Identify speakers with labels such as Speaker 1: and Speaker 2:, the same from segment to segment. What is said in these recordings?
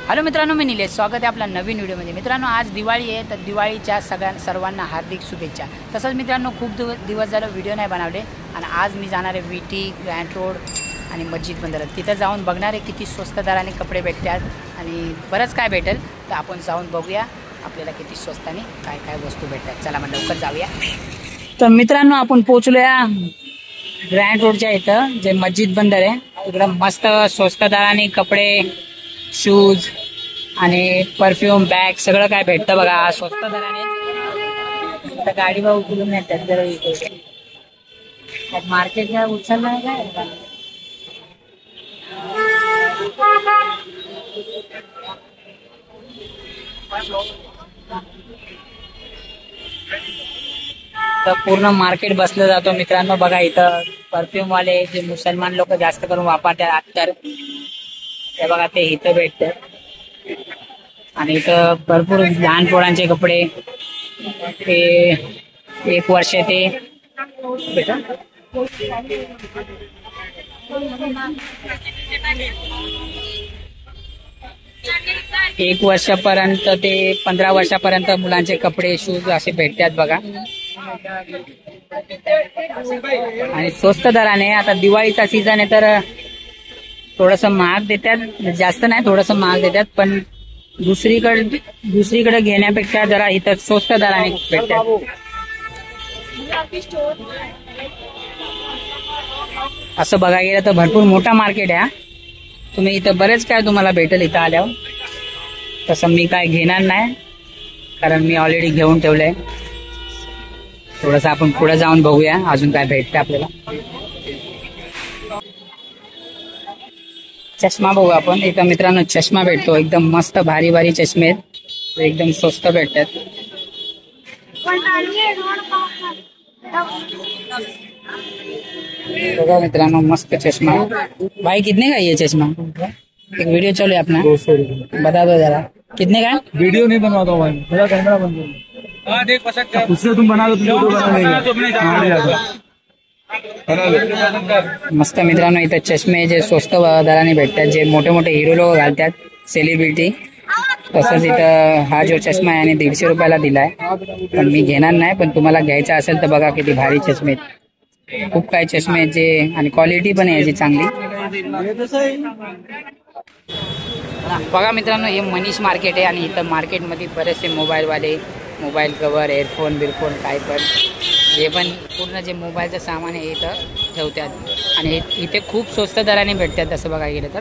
Speaker 1: Hello मित्रांनो, मी निलेश. स्वागत आहे आपल्या नवीन व्हिडिओमध्ये. मित्रांनो, आज दिवाळी आहे, तर दिवाळीच्या सर्वांना हार्दिक शुभेच्छा. तसंच मित्रांनो, खूप दिवस झालं व्हिडिओ नाही बनवले आणि आज मी जाणार आहे विटी, ग्रँड रोड आणि मस्जिद बंदर. तिथं जाऊन बघणार आहे किती स्वस्त दराने कपडे भेटतात आणि बरंच काय भेटेल, तर आपण जाऊन बघूया आपल्याला किती स्वस्ताने काय काय वस्तू भेटतात. चला मग लवकर जाऊया. तर मित्रांनो, आपण पोहोचलो या ग्रँड रोडच्या इथं, जे मस्जिद बंदर आहे. इकडं मस्त स्वस्त दराने कपडे, शूज आणि परफ्यूम, बॅग सगळं काय भेटतं बघा स्वस्त दराने. गाडी भाऊ उचलून येतात जरा इथे. मार्केटला उचलणार काय तर पूर्ण मार्केट बसलं जातो मित्रांनो. बघा इथं परफ्यूम वाले जे मुसलमान लोक जास्त करून वापरतात अत्तर, ते बघा ते इथं भेटतात. आणि इथं भरपूर लहान पोरांचे कपडे, ते 1 वर्ष ते 1 वर्षापर्यंत ते 15 वर्षापर्यंत मुलांचे कपडे, शूज असे भेटतात बघा. आणि स्वस्त दराने. आता दिवाळीचा सीझन आहे तर थोडस महाग देतात, जास्त नाही थोडस महाग देतात, पण दुसरीकडे घेण्यापेक्षा जरा इथं स्वस्त दराने भेटतात. असं बघायला गेलं तर भरपूर मोठा मार्केट आहे. तुम्ही इथं बरेच काय तुम्हाला भेटेल इथं आल्यावर. तसं मी काय घेणार नाही, कारण मी ऑलरेडी घेऊन ठेवलंय. थोडस आपण पुढे जाऊन बघूया अजून काय भेटतं आपल्याला. चष्मा बघू आपण. इथं मित्रांनो चष्मा भेटतो, एकदम मस्त भारी भारी चष्मे आहेत, एकदम स्वस्त भेटतात. बघा मित्रांनो मस्त चष्मा. भाई कितने का ये चष्मा? एक वीडियो चलो अपना,
Speaker 2: 200 रुपये
Speaker 1: बता दो जरा कितने का?
Speaker 2: वीडियो नहीं बनवाता हूँ भाई, मेरा कैमरा बंद कर। उससे तुम बना दो,
Speaker 1: मस्त मित्रांनो इथं चष्मे जे स्वस्त दराने भेटतात, जे मोठे मोठे हिरो लोक घालतात, सेलिब्रिटी. तसंच इथं हा जो चष्मा आहे आणि 150 रुपयाला दिलाय, पण मी घेणार नाही. पण तुम्हाला घ्यायचा असेल तर बघा किती भारी चष्मे आहेत. खूप काय चष्मे आहेत जे, आणि क्वालिटी पण आहे याची चांगली. बघा मित्रांनो, हे मनीष मार्केट आहे आणि इथं मार्केटमध्ये बरेचसे मोबाईलवाले, मोबाईल कवर, एअरफोन बिरफोन काय पण जे पण पूर्ण जे मोबाईलचं सामान आहे इथं ठेवतात. आणि इथे खूप स्वस्त दराने भेटतात असं बघायला गेलं तर.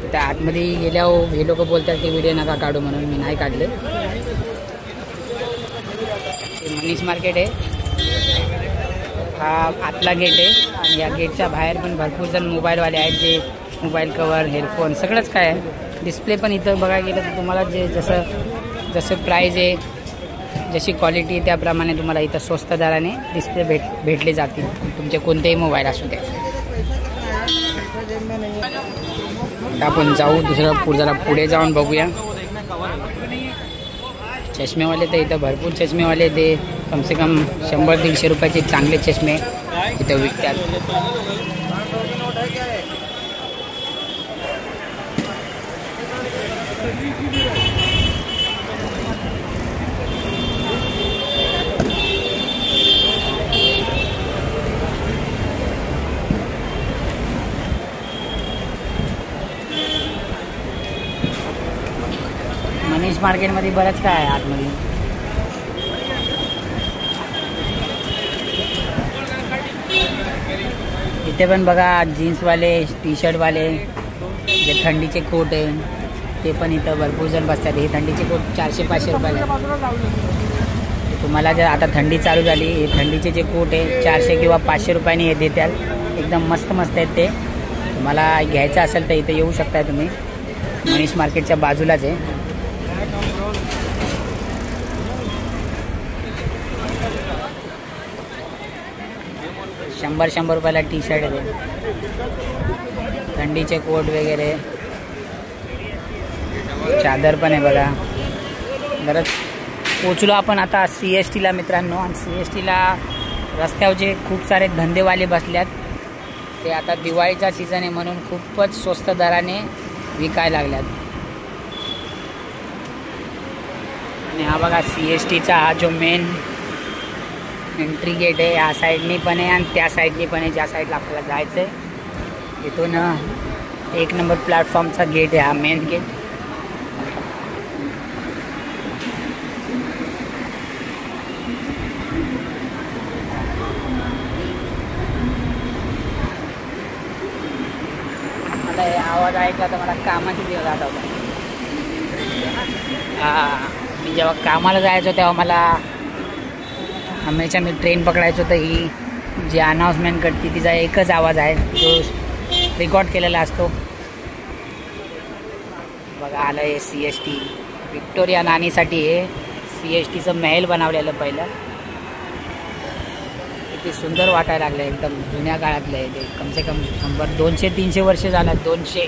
Speaker 1: इथं आतमध्ये गेल्यावर हे लोक बोलतात की व्हिडिओ नका काढू, म्हणून मी नाही काढले. हे मनीष मार्केट आहे, हा आतला गेट आहे. आणि या गेटच्या बाहेर पण भरपूर जण मोबाईलवाले आहेत, जे मोबाईल कवर, हेडफोन सगळंच काय आहे. डिस्प्ले पण इथं बघायला गेलं तर तुम्हाला जे जसं प्राईज आहे, जशी क्वालिटी त्याप्रमाणे तुम्हाला इथं स्वस्त दराने डिस्प्ले भेटले जातील, तुमचे कोणतेही मोबाईल असू दे. आपण जाऊ जरा पुढे जाऊन बघूया. चष्मेवाले तर इथं भरपूर चष्मेवाले, ते कमसे कम 100-150 रुपयाचे चांगले चष्मे इथं विकतात. मनीष मार्केटमध्ये बरंच काय आहे आतमध्ये. इथे पण बघा जीन्सवाले, टी शर्टवाले, जे थंडीचे कोट आहे ते पण इथं भरपूर जण बसतात. हे थंडीचे कोट 400-500 रुपयाला. तुम्हाला जर आता थंडी चालू झाली, हे थंडीचे जे कोट आहे 400 किंवा 500 रुपयाने हे देतात. एकदम मस्त मस्त आहेत ते. तुम्हाला घ्यायचं असेल तर इथं येऊ शकताय तुम्ही. मनीष मार्केटच्या बाजूलाच आहे. ₹100 रुपयाला टी शर्ट आहे, थंडीचे कोट वगैरे, चादर पण आहे बघा. बरंच पोचलो आपण आता CSTला मित्रांनो. आणि CSTला रस्त्यावर जे खूप सारे धंदेवाले बसल्यात, ते आता दिवाळीचा सीझन आहे म्हणून खूपच स्वस्त दराने विकायला लागल्यात. आणि हा बघा CSTचा हा जो मेन एंट्री गेट आहे, या साईडनी पण आहे आणि त्या साईडनी पण आहे, ज्या साईडला आपल्याला जायचं आहे. इथून 1 नंबर प्लॅटफॉर्मचा गेट आहे हा मेन गेट. मला हे आवाज ऐकला तर मला कामाची दिवस आठवला. मी जेव्हा कामाला जायचो तेव्हा मला हमेशा मी ट्रेन पकडायचो, तर ही जी अनाऊन्समेंट करते तिचा एकच आवाज आहे जो रेकॉर्ड केलेला असतो. बघा आलं आहे CST. व्हिक्टोरिया राणीसाठी हे CSTचं महल बनवलेलं पहिलं. किती सुंदर वाटायला लागलं, एकदम जुन्या काळातलं आहे ते. कमसे कम 200-300 वर्ष झालं. 200.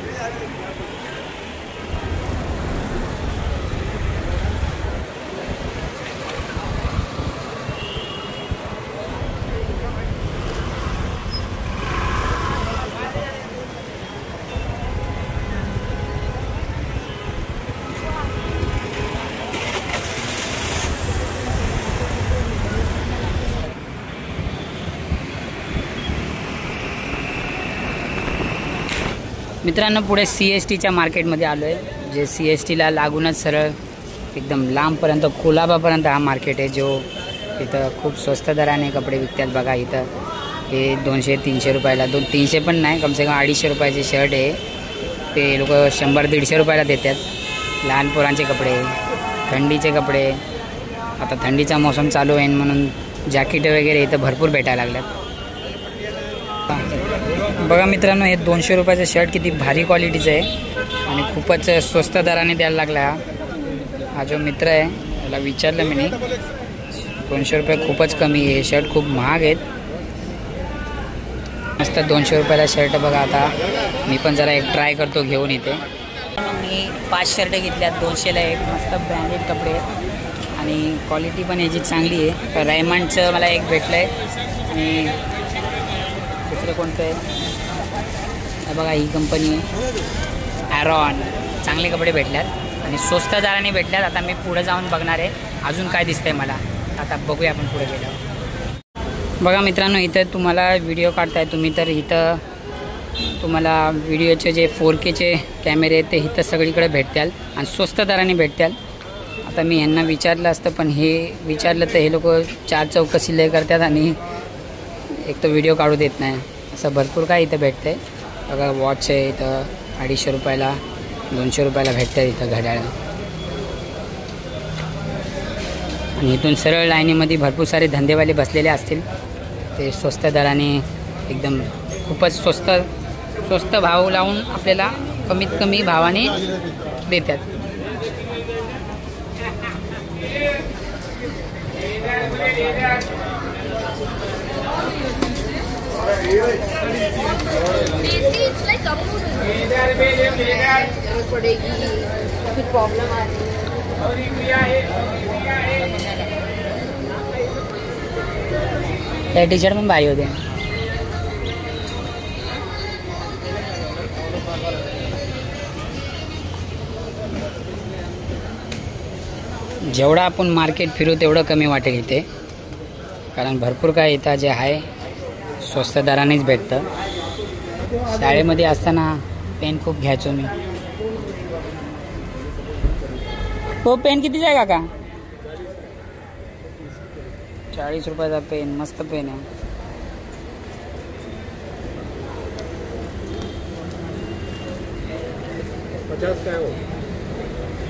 Speaker 1: मित्रांनो पुढे CSTच्या मार्केटमध्ये आलो आहे, जे CSTला लागूनच सरळ एकदम लांबपर्यंत कोलाबापर्यंत हा मार्केट आहे, जो इथं खूप स्वस्त दराने कपडे विकतात. बघा इथं हे 200-300 रुपयाला, 300 पण नाही, कमसे कम 250 रुपयाचे शर्ट आहे ते लोक 100-150 रुपयाला देतात. लहान पोरांचे कपडे, थंडीचे कपडे, आता थंडीचा मोसम चालू आहे म्हणून जॅकेट वगैरे इथं भरपूर भेटायला लागल्यात. बघा मित्रांनो हे 200 रुपयाचं शर्ट किती भारी क्वालिटीचं आहे आणि खूपच स्वस्त दराने द्यायला लागला. हा जो मित्र आहे त्याला विचारलं मी, 200 रुपये खूपच कमी आहे, शर्ट खूप महाग आहेत. मस्त 200 रुपयाला शर्ट बघा. आता मी पण जरा एक ट्राय करतो घेऊन इथे. मी 5 शर्ट घेतल्यात 200ला एक. मस्त ब्रँडेड कपडे आणि क्वालिटी पण याची चांगली आहे. रेमंडचं मला एक भेटलं आहे आणि दुसरं कोणतं आहे बघा, ही कंपनी ॲरॉन. चांगले कपडे भेटल्यात आणि स्वस्त दराने भेटल्यात. आता मी पुढे जाऊन बघणार आहे अजून काय दिसतंय मला. आता बघूया आपण पुढे गेल्यावर. बघा मित्रांनो इथं तुम्हाला व्हिडिओ काढताय तुम्ही, तर इथं तुम्हाला व्हिडिओचे जे 4Kचे कॅमेरे आहेत ते इथं सगळीकडे भेटतील आणि स्वस्त दराने भेटतील. आता मी यांना विचारलं असतं, पण हे विचारलं तर हे लोक 4 चौकशी लय करतात आणि एक तर व्हिडिओ काढू देत नाही. असं भरपूर काय इथं भेटतं आहे. बघा वॉच आहे इथं 250 रुपयाला, 200 रुपयाला भेटतं इथं घड्याळ. आणि इथून सरळ लाईनीमध्ये भरपूर सारे धंदेवाले बसलेले असतील, ते स्वस्त दराने एकदम खूपच स्वस्त भाव लावून आपल्याला कमीत कमी भावाने देतात. टी शर्ट पण भारी होते. जेवढा आपण मार्केट फिरू तेवढं कमी वाटेल इथे, कारण भरपूर काय इथं जे आहे स्वस्त दरानेच भेटतं. शाळेमध्ये असताना पेन खूप घ्यायचो मी. तो पेन कितीचा आहे काका? 40 रुपयाचा पेन. मस्त पेन आहे.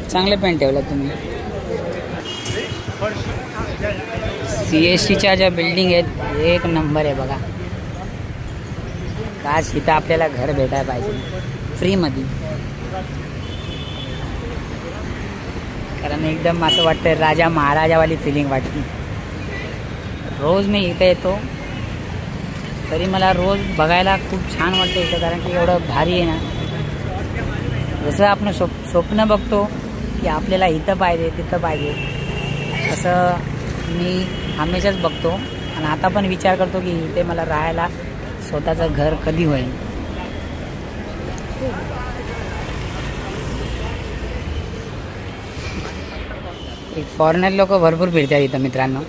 Speaker 1: चांगले पेन ठेवला तुम्ही. CSTच्या ज्या बिल्डिंग आहेत एक नंबर आहे बघा. काश इथं आपल्याला घर भेटायला पाहिजे फ्रीमध्ये, कारण एकदम असं वाटतं राजा महाराजावाली फिलिंग वाटते. रोज मी इथे येतो तरी मला रोज बघायला खूप छान वाटतं इथं, कारण की एवढं भारी आहे ना. जसं आपण स्वप्न बघतो की आपल्याला इथं पाहिजे तिथं पाहिजे, तसं मी हमेशाच बघतो आणि आता पण विचार करतो की इथे मला राहायला स्वतःचं घर कधी होईल. फॉरेनर लोक भरपूर फिरतात इथं मित्रांनो.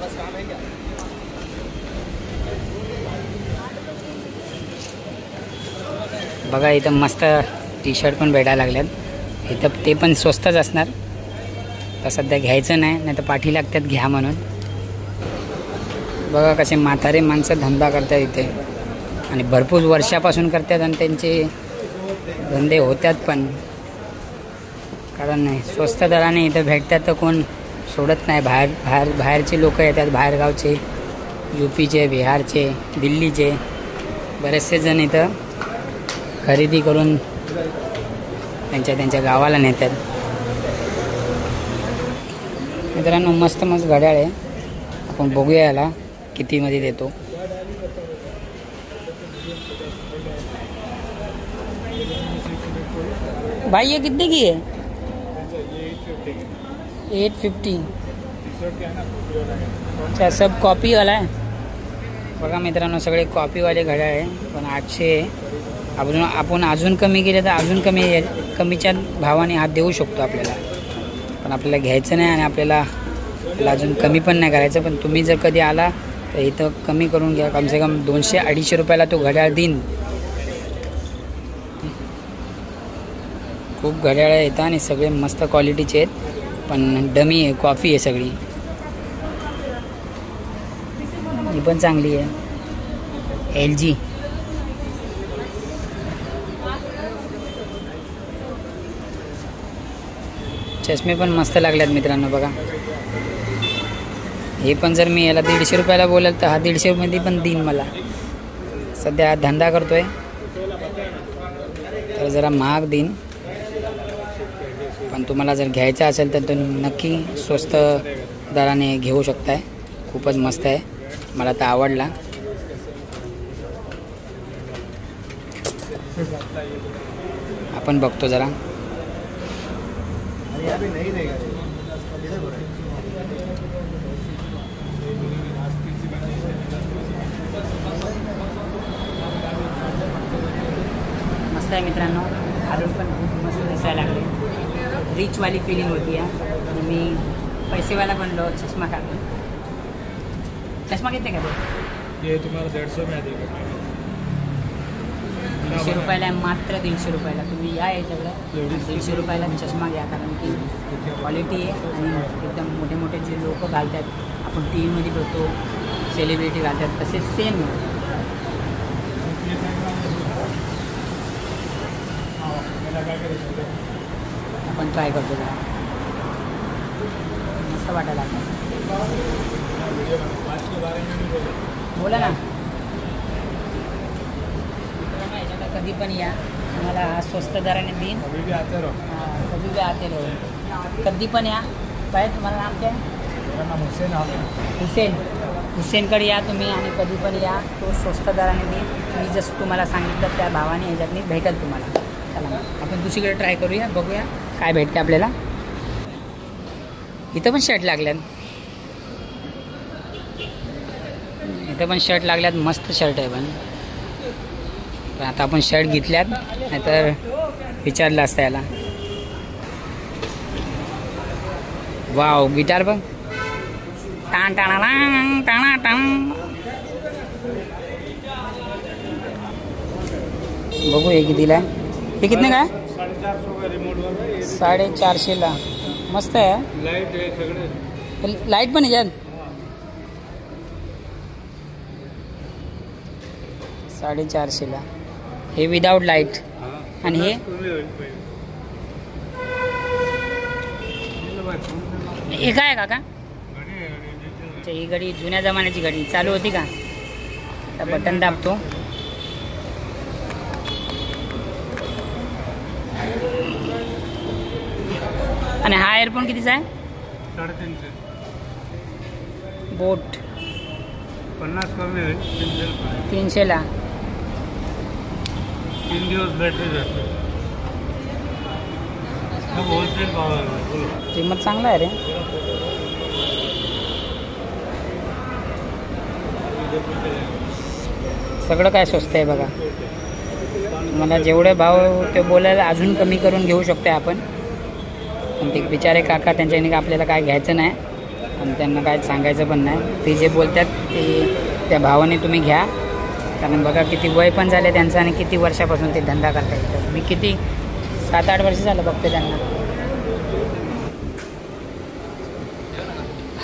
Speaker 1: बघा इथं मस्त टी शर्ट पण भेटायला लागल्यात. इथं ते पण स्वस्तच असणार. तर सध्या घ्यायचं नाही तर पाठी लागतात घ्या म्हणून. बघा कसे म्हातारे माणसं धंदा करतात इथे आणि भरपूर वर्षापासून करतात आणि त्यांचे धंदे होतात पण. कारण नाही स्वस्त दराने इथं भेटतात तर कोण सोडत नाही. बाहेरचे लोक येतात, बाहेरगावचे, UPचे, बिहारचे, दिल्लीचे बरेचसे जण इथं खरेदी करून त्यांच्या गावाला नेतात. मित्रांनो मस्त घड्याळ आहे. आपण बघूया याला कितीमध्ये देतो. भाई ये कितने की है? 850. अच्छा सब कॉपी वाला आहे. बघा मित्रांनो सगळे कॉपीवाले घड्याळ आहे पण 800 आहे. आपण अजून कमी केले तर अजून कमीच्या भावाने हात देऊ शकतो आपल्याला. पण आपल्याला घ्यायचं नाही आणि आपल्याला अजून कमी पण नाही करायचं. पण तुम्ही जर कधी आला तर इथं कमी करून घ्या. कमसे कम 200-250 रुपयाला तो घड्याळ देईन. खूप घड्याळ येतात आणि सगळे मस्त क्वालिटीचे आहेत पण डमी आहे, कॉफी आहे सगळी. ही पण चांगली आहे LG. चष्मे पण मस्त लागल्यात मित्रांनो बघा. हे पण जर मी याला 150 रुपयाला बोलाल तर हा 150 मध्ये पण देईन मला. सध्या धंदा करतोय तर जरा महाग देईन. पण तुम्हाला जर घ्यायचा असेल तर तुम्ही नक्की स्वस्त दराने घेऊ शकताय. खूपच मस्त आहे, मला तर आवडला. आपण बघतो जरा. मस्त आहे मित्रांनो. हारून पण खूप मस्त दिसायला लागले. रिचवाली फिलिंग होती आहे. मी पैसेवाला बनलो. चष्मा काढतो. चष्मा कितने का दे?
Speaker 2: ये तुम्हाला 150 में देगा.
Speaker 1: 150 रुपयाला आहे, मात्र 150 रुपयाला. तुम्ही या याच्याकडे 150 रुपयाला चष्मा घ्या कारण की क्वालिटी आहे आणि एकदम मोठे मोठे जे लोक घालतात आपण TV मध्ये बघतो सेलिब्रिटी घालतात तसे सेम आहे. आपण ट्राय करतो जरा. मस्त वाटायला लागतं. बोला ना. याच्यात कधी पण या, तुम्हाला हा स्वस्त दराने देईन. कधी बी आते रहो. कधी पण या. काय तुम्हाला नाम काय? हुसेनकडे या तुम्ही आणि कधी पण या. तो स्वस्त दराने देईन. मी जसं तुम्हाला सांगितलं त्या भावाने ह्याच्यातनी भेटेल तुम्हाला. चला आपण दुसरीकडे ट्राय करूया, बघूया काय भेटते आपल्याला. इथं पण शर्ट लागल्यात. इथं पण शर्ट लागल्यात. मस्त शर्ट आहे पण आता आपण शर्ट घेतल्यात नाहीतर विचारलं असतं याला. वाव गिटार बघ. टाण टाणा टाणा टाण. बघू हे कितीला आहे. हे कितने का आहे? 450ला. मस्त आहे. लाईट पण याच्यात. 450ला. हे विदाउट लाईट. आणि हे काय आहे काका? ही घडी जुन्या जमान्याची घडी चालू होती का? बटन दाबतो. आणि हा एअरफोन कितीचा आहे?
Speaker 2: 350.
Speaker 1: बोट
Speaker 2: 50 कमी होईल.
Speaker 1: 300ला.
Speaker 2: 3 दिवस बॅटरी जाते. होलसेल भाव आहे.
Speaker 1: किंमत चांगला आहे रे. सगळं काय स्वस्त आहे बघा. मला जेवढे भाव ते बोलायला अजून कमी करून घेऊ शकतो आपण. पण ते बिचारे काका त्यांच्याने आपल्याला काय घ्यायचं नाही आणि त्यांना काय सांगायचं पण नाही. ते जे बोलतात ते त्या भावाने तुम्ही घ्या. कारण बघा किती वय पण झाले त्यांचं आणि किती वर्षापासून ते धंदा करता येतो. मी किती 7-8 वर्ष झालं बघते त्यांना.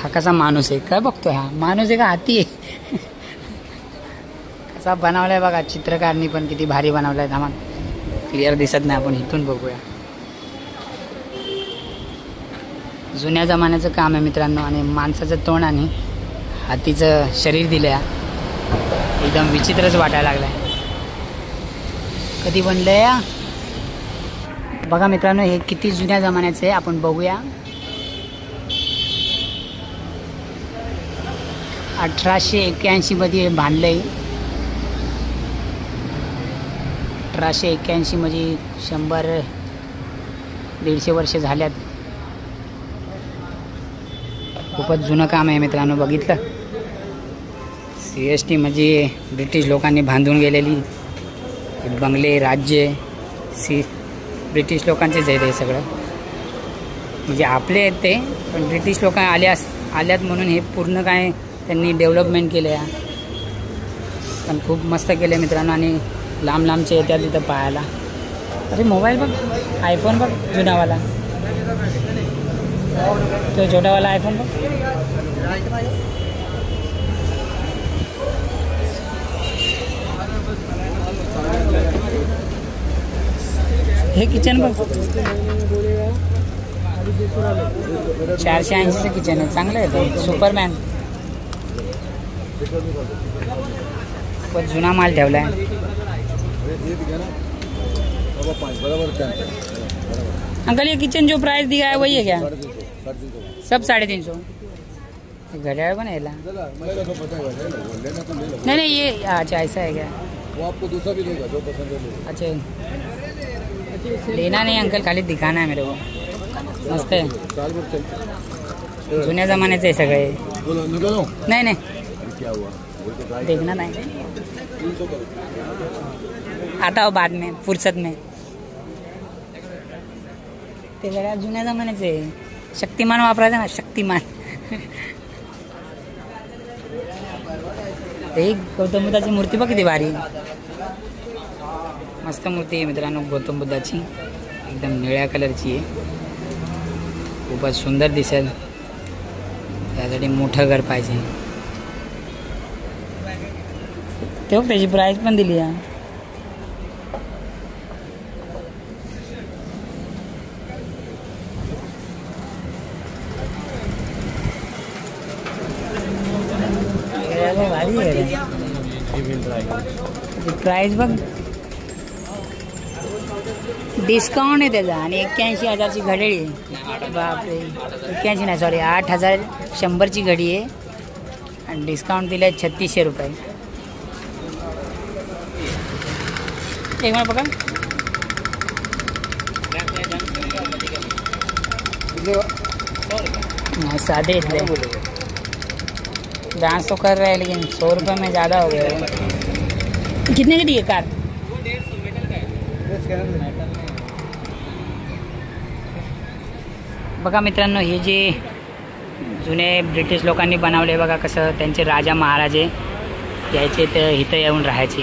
Speaker 1: हा कसा माणूस आहे काय बघतोय? हा माणूस आहे का हाती आहे? कसा बनवलाय बघा. चित्रकारनी पण किती भारी बनवलाय. थांबा क्लिअर दिसत नाही, आपण इथून बघूया. जुन्या जमान्याचं काम आहे मित्रांनो. आणि माणसाचं तोंड आणि हातीचं शरीर दिलं एकदम विचित्रच वाटायला लागलाय. कधी बनलंय बघा मित्रांनो. हे किती जुन्या जमान्याचं आहे आपण बघूया. 1881 मध्ये बांधलंय. 1881 मध्ये 100-150 वर्ष झाल्यात. खूपच जुनं काम आहे मित्रांनो. बघितलं CST म्हणजे ब्रिटिश लोकांनी बांधून गेलेली बंगले राज्य ब्रिटिश लोकांचेच आहे ते सगळं. म्हणजे आपले आहेत ते, पण ब्रिटिश लोक आल्यात म्हणून हे पूर्ण काय त्यांनी डेव्हलपमेंट केलं आहे. पण खूप मस्त केलं मित्रांनो. आणि लांब लांबचे येतात तिथं पाहायला. अरे मोबाईल बघ, आयफोन बघ जुनावाला, तो छोटावाला आयफोन बघ. हे किचन बघ, 480चं किचन आहे. चांगलं आहे ते. सुपरमॅन. बहुत जुना माल ठेवलाय. अंकल ये किचन जो प्राइस दिया है वही है क्या? सब 350. घड़ियाल पण यायला नहीं ये अच्छा ऐसा है क्या?
Speaker 2: वो आपको दूसरा भी देगा जो पसंद है.
Speaker 1: अच्छा लेना नहीं अंकल, खाली दिखाना है मेरे को. मस्त है. जुन्या जमान्याचं आहे सगळे. नाही नाही देखना नहीं, आता हो बाद में फुर्सत में. ते जरा जुन्या जमान्याचे आहे. शक्तिमान वापरायचं ना, शक्तिमान. एक गौतम बुद्धाची मूर्ती बघ किती भारी. मस्त मूर्ती आहे मित्रांनो गौतम बुद्धाची. एकदम निळ्या कलरची आहे. खूपच सुंदर दिसेल. त्यासाठी मोठं घर पाहिजे. तेव्हा त्याची प्राइस पण दिली आहे. भारी आहे. प्राइस बघ, डिस्काउंट आहे त्याचा. आणि 81,000ची घडी आहे. बापरे, 81 नाही सॉरी 8,100ची घडी आहे. आणि डिस्काउंट दिलं आहे 3600 रुपये. एक मिनिट बघा. सादे इतने डांस तो कर रहे हैं, लेकिन 100 रुपये में ज़्यादा हो गया है. कितने की दी है कार? बघा मित्रांनो, हे जे जुने ब्रिटिश लोकांनी बनवले बघा कसं. त्यांचे राजा महाराजे यायचे तर इथं येऊन राहायचे.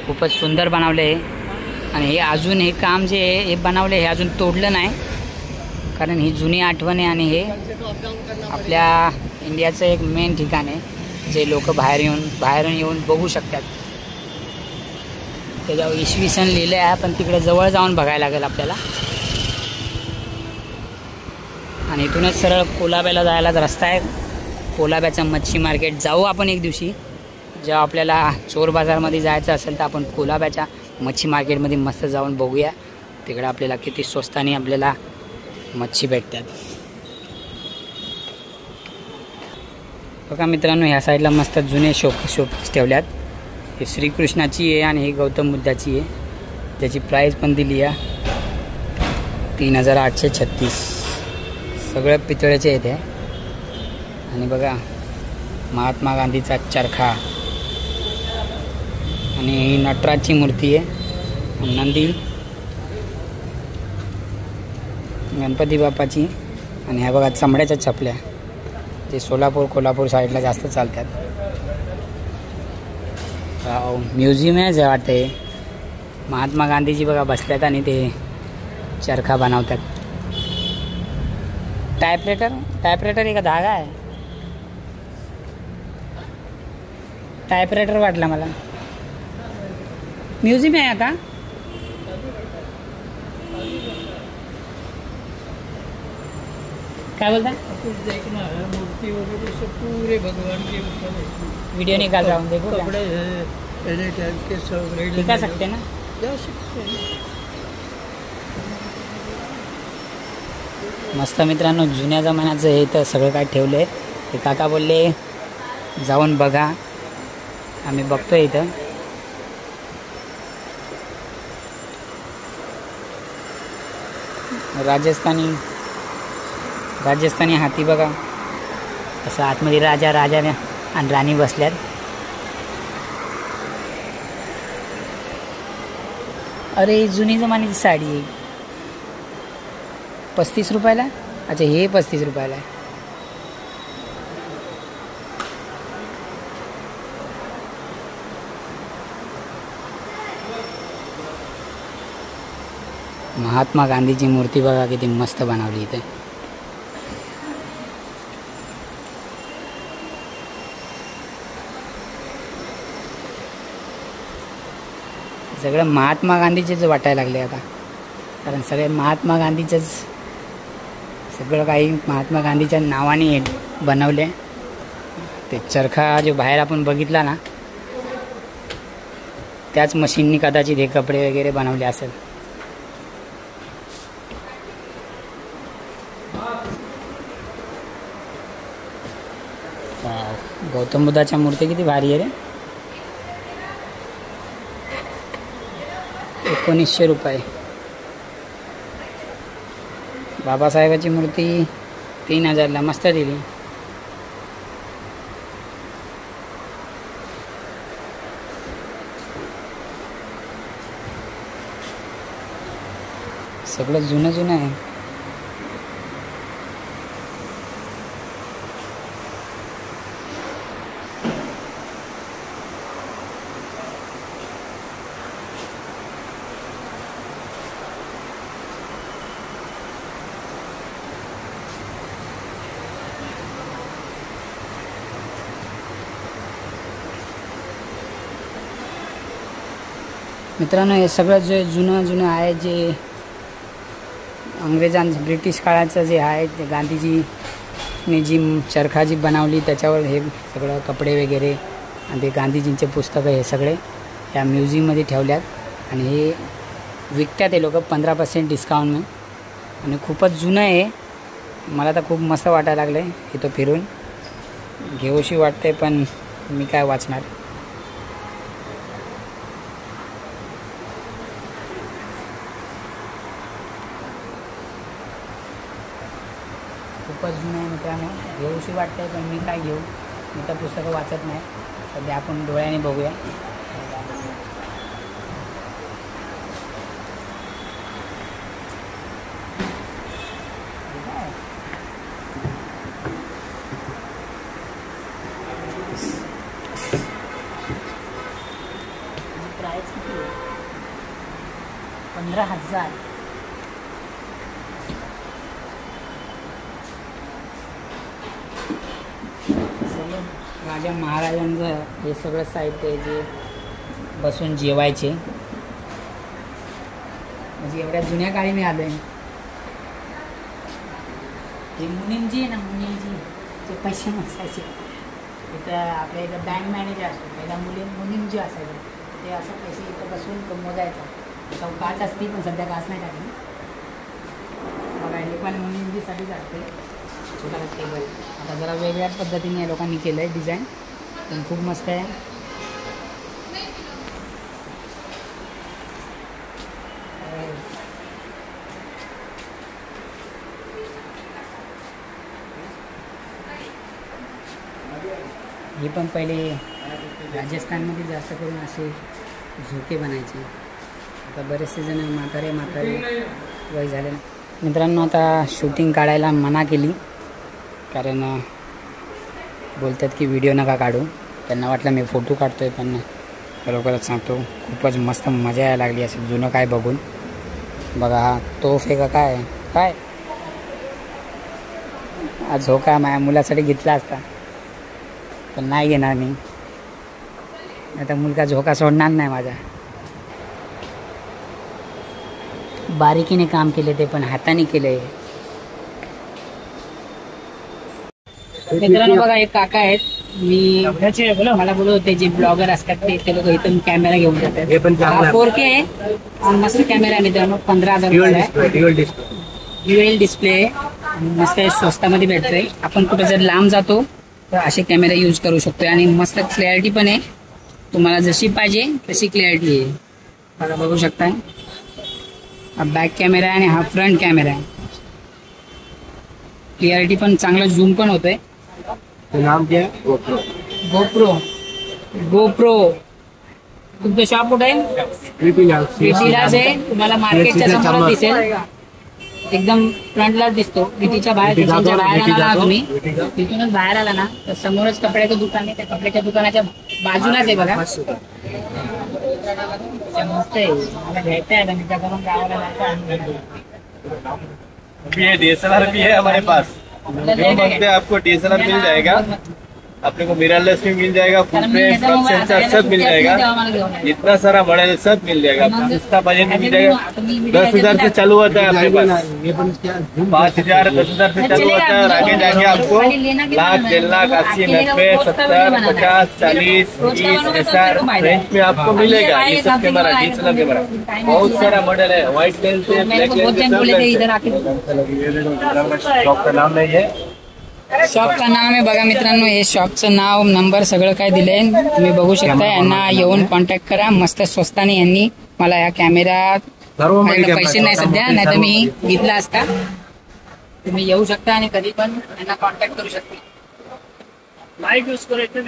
Speaker 1: खूपच सुंदर बनवले. आणि हे अजून हे काम जे आहे हे बनवले हे अजून तोडलं नाही. कारण ही जुनी आठवण आहे. आणि हे आपल्या इंडियाचं एक मेन ठिकाण आहे जे लोक बाहेरून येऊन बघू शकतात. त्याच्यावर इसवी सन लिहिलं आहे. पण तिकडे जवळ जाऊन बघायला लागेल आपल्याला. आणि इथूनच सरळ कोलाब्याला जायलाच रस्ता आहे. कोलाब्याचं मच्छी मार्केट जाऊ आपण एक दिवशी. जेव्हा आपल्याला चोर बाजारमध्ये जायचं असेल तर आपण कोलाब्याच्या मच्छी मार्केटमध्ये मस्त जाऊन बघूया. तिकडे आपल्याला किती स्वस्ताने आपल्याला मच्छी भेटतात. बघा मित्रांनो, ह्या साईडला मस्त जुने शोपीस ठेवल्यात. हे श्रीकृष्णाची आहे आणि ही गौतम बुद्धाची आहे. त्याची प्राईस पण दिली आहे 3836. सगळं पितळेचे आहेत. आणि बघा महात्मा गांधीचा चरखा. आणि ही नटराजची मूर्ती आहे. नंदी गणपती बाप्पाची. आणि ह्या बघा चमड्याच्या चपल्या, जे सोलापूर कोल्हापूर साईडला जास्त चालतात. म्युझियम आहे जे वाटते. महात्मा गांधीजी बघा बसल्यात आणि ते चरखा बनवतात. टायपरायटर एक धागा आहे. टायपरायटर वाटला मला. म्युझियम आहे आता. काय बोलता?
Speaker 2: मूर्ति वगैरह सब पूरे भगवान के ऊपर है.
Speaker 1: वीडियो निकाल रहा हूँ, देखो क्या?
Speaker 2: कपड़े हैं पहले टाइम के सब
Speaker 1: दिखा सकते ना?
Speaker 2: जा सकते हैं.
Speaker 1: मस्त मित्रांनो, जुन्या जमान्याचं हे तर सगळं काय ठेवलं आहे. ते काका बोलले जाऊन बघा. आम्ही बघतोय इथं. राजस्थानी हाती बघा, असं आतमध्ये राजा आणि राणी बसल्यात. अरे जुनी जमान्याची साडी आहे. 35 रुपयाला. अच्छा, हे 35 रुपयाला आहे. महात्मा गांधीची मूर्ती बघा किती मस्त बनवली इथे. सगळं महात्मा गांधीचेच वाटायला लागले आता, कारण सगळे महात्मा गांधीचंच सगळं काही महात्मा गांधीच्या नावाने बनवले. ते चरखा जो बाहेर आपण बघितला ना, त्याच मशीननी कदाचित हे कपडे वगैरे बनवले असेल. गौतम बुद्धाच्या मूर्ती किती भारी आहे रे. 1900 रुपये. बाबासाहेबाची मूर्ती 3000ला मस्त दिली. सगळं जुनं आहे. मित्रांनो, हे सगळं जे जुनं आहे, जे ब्रिटिश काळाचं जे आहे, ते गांधीजीने जी चरखा जी बनवली त्याच्यावर हे सगळं कपडे वगैरे आणि ते गांधीजींचे पुस्तकं हे सगळे या म्युझियममध्ये ठेवल्यात. आणि हे विकतात हे लोक 15% डिस्काउंट. आणि खूपच जुनं आहे. मला तर खूप मस्त वाटायला लागलं आहे इथं फिरून. घेऊशी वाटते पण मी काय वाचणार. खूपच जुनं आहे मित्रांनो. घेऊशी वाटते पण मी काय घेऊ. मी तर पुस्तकं वाचत नाही. सध्या आपण डोळ्याने बघूया. प्राइस किती आहे? 15,000. राजा महाराजांचं हे सगळं साहित्य आहे जे बसून जेवायचे. म्हणजे एवढ्या जुन्या काळी मी आलो आहे. हे मुनीमजी आहे ना, मुनीमजी जे पैसे नसायचे इथं आपल्या इथं बँक मॅनेजर असतो. पहिला मुनीमजी असायचं. ते असं पैसे इथं बसून मोजायचं. आता काच असते पण सध्या काच नाही टाकली बघा. हे पण मुनीमजीसाठीच असते. छोटा टेबल आता जरा वेगळ्या पद्धतीने या लोकांनी केलं आहे डिझाईन, पण खूप मस्त आहे. हे पण पहिले राजस्थानमध्ये जास्त करून असे झोके बनायचे. आता बरेचसे जण म्हातारे वय झाले मित्रांनो आता शूटिंग काढायला मना केली, कारण बोलतात की व्हिडिओ नका काढू. त्यांना वाटलं मी फोटो काढतोय, पण खरोखरच सांगतो खूपच मस्त मजा यायला लागली असेल जुनं काय बघून. बघा हा तोफ आहे का काय काय हा झोका माझ्या मुलासाठी घेतला असता, पण नाही घेणार मी. आता मुलगा झोका सोडणार नाही माझा. बारीकीने काम केले ते, पण हाताने केले. मित्रांनो बघा एक काका आहेत, मी मला बोलत होते जे ब्लॉगर असतात ते लोक इथून कॅमेरा घेऊन जातात. 4K आहे आणि मस्त कॅमेरा आहे मित्रांनो. 15,000 ड्युएल डिस्प्ले मस्त स्वस्तामध्ये भेटतोय. आपण कुठे जर लांब जातो तर असे कॅमेरा यूज करू शकतोय आणि मस्त क्लॅरिटी पण आहे. तुम्हाला जशी पाहिजे तशी क्लॅरिटी आहे. बघा बघू शकता, हा बॅक कॅमेरा आहे आणि हा फ्रंट कॅमेरा आहे. क्लिअरिटी पण चांगला झूम पण होतोय.
Speaker 2: नाम क्या?
Speaker 1: गोप्रो. तुमचं शॉप कुठे आहे? विटीलाच आहे. तुम्हाला मार्केटच्या समोर दिसेल, एकदम फ्रंटलाच दिसतो. विटीच्या बाहेर स्टेशनच्या बाहेर आला ना तुम्ही, तिथूनच बाहेर आला ना तर समोरच कपड्याचं दुकान आहे. त्या कपड्याच्या दुकानाच्या बाजूलाच आहे बघा. मस्त आहे, मला घ्यायचं आहे. त्याच्याकडून गावाला जायचं.
Speaker 3: DSLR भी है हमारे पास, जो मांगते हैं आपको DSLR मिल जाएगा. अपने को मिररलेस भी मिल जाएगा, फुल फ्रेम, फ्रंट सेंसर सब मिल जाएगा. इतना सारा मॉडल है, सब मिल जाएगा. सस्ता बजट में मिल जाएगा. 10,000 से चालू होता है अपने पास. 5,000 10,000 से चालू होता है. और आगे जाके आपको लाख 1.5 लाख 80 90 70 50 40 30 ऐसा रेंज में आपको मिलेगा. ये सब कैमरा DSLR कैमरा बहुत सारा मॉडल है. व्हाइट लेंस है, ब्लैक लेंस है, शॉप का नाम है ये.
Speaker 1: शॉपचं नाव आहे बघा मित्रांनो. हे शॉपचं नाव, नंबर सगळं काय दिलंय तुम्ही बघू शकता. यांना येऊन कॉन्टॅक्ट करा. मस्त स्वस्ताने यांनी मला या कॅमेरा पैसे नाही सध्या, नाही तर मी घेतला असता. तुम्ही येऊ शकता आणि कधी पण यांना कॉन्टॅक्ट करू शकता. लाईट यूज करायचं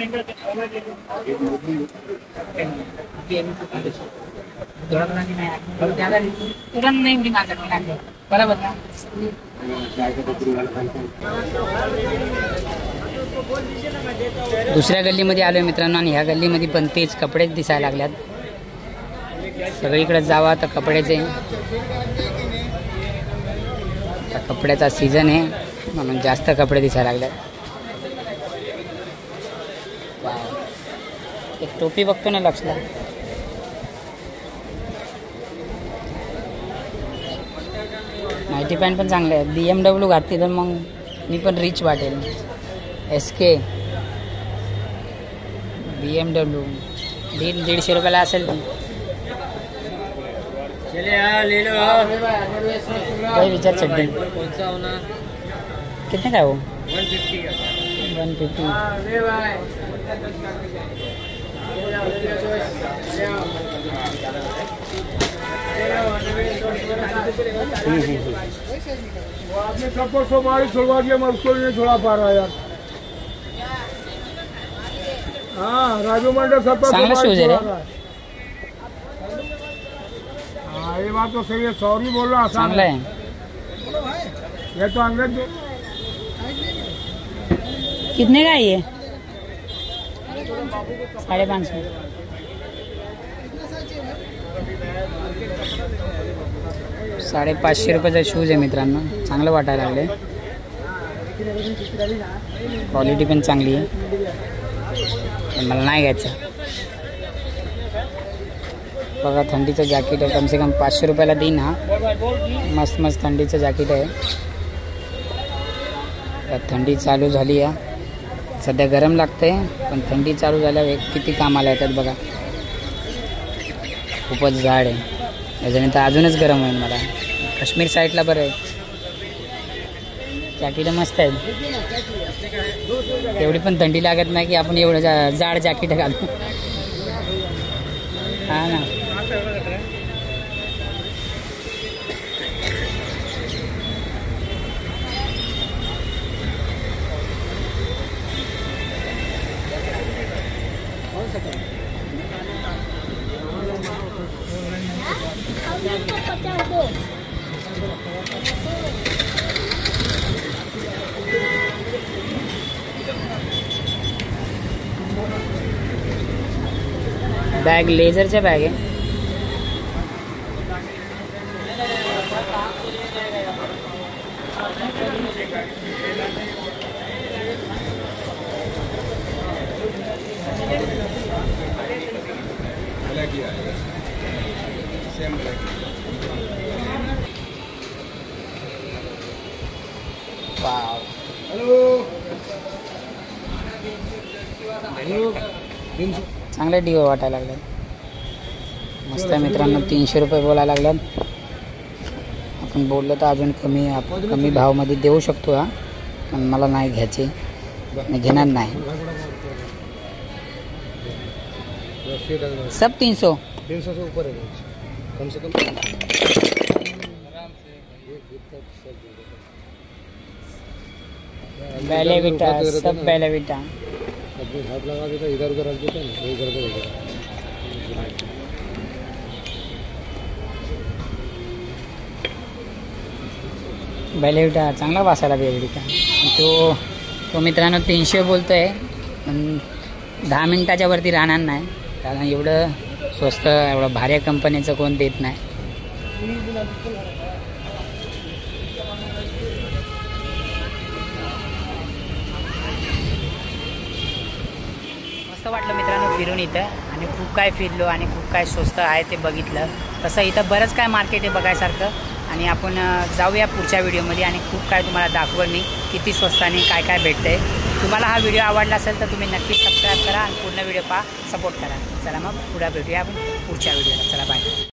Speaker 1: बरोबर ना. दुसऱ्या गल्लीमध्ये आलोय मित्रांनो, आणि ह्या गल्लीमध्ये पण तेच कपडेच दिसायला लागल्यात. सगळीकडे जावा तर कपड्याचे, कपड्याचा सीझन आहे म्हणून जास्त कपडे दिसायला लागल्यात. एक टोपी बघतो ना लक्षला. नाईटी पॅन्ट पण चांगले आहेत. BMW घातली तर मग मी पण रिच वाटेल. SK BMW 150 रुपयाला असेल. काय विचार चड्डी कितने का हो? 150.
Speaker 2: आपने सबको 100 छोड़वा दिया, मैं उसको नहीं छोड़ा पा रहा यार. हाँ राजू मंडल सबको
Speaker 1: चांगला शूज आहे रे.
Speaker 2: हाँ ये बात तो सही है. सॉरी बोल रहा आसान
Speaker 1: चांगला आहे.
Speaker 2: ये तो अंग्रेज
Speaker 1: कितने का है ये? 550. ₹550 शूज आहे मित्रांनो. चांगलं वाटायला लागले. क्वालिटी पण चांगली आहे, पण मला नाही घ्यायचं. बघा थंडीचं जॅकेट आहे. कमसे कम 500 रुपयाला देईन. हा मस्त मस्त थंडीचं जॅकेट आहे. थंडी चालू झाली आहे. सध्या गरम लागते, पण थंडी चालू झाल्यावर किती कामाला येतात बघा. खूपच झाड आहे, याच्याने तर अजूनच गरम होईल मला. काश्मीर साईडला बरं आहे. जॅकेट मस्त आहे. एवढी पण थंडी लागत नाही की आपण एवढं जाड जॅकेट घालू. हा ना. बॅग लेझरच्या बॅग आहे. वाव. चांगले डिओ वाटायला लागले. मस्त आहे मित्रांनो. 300 रुपये बोलायला लागल्यात. आपण बोललो तर अजून कमी भावमध्ये देऊ शकतो हा, पण मला नाही घ्यायचे, मी घेणार नाही. सब 300
Speaker 2: से ऊपर है कम से कम.
Speaker 1: बेलेविटा, सब बेलेविटा.
Speaker 2: हाथ लगा देता इधर उधर रख देता ना, इधर
Speaker 1: बेलेविटा चांगला वासायला बेलेविटा. तो मित्रांनो 300 बोलतोय, पण 10 मिनिटाच्या वरती राहणार नाही, कारण एवढं स्वस्त एवढं भारी कंपनीचं कोण देत नाही. मस्त वाटलं मित्रांनो फिरून इथं, आणि खूप काय फिरलो आणि खूप काय स्वस्त आहे ते बघितलं. तसं इथं बरंच काय मार्केट आहे बघायसारखं, आणि आपण जाऊया पुढच्या व्हिडिओमध्ये आणि खूप काय तुम्हाला दाखवेल मी किती स्वस्ताने काय काय भेटतंय. तुम्हाला हा व्हिडिओ आवडला असेल तर तुम्ही नक्की सबस्क्राईब करा आणि पूर्ण व्हिडिओ सपोर्ट करा. चला मग पुढे भेटूया आपण पुढच्या व्हिडिओला. चला बाय.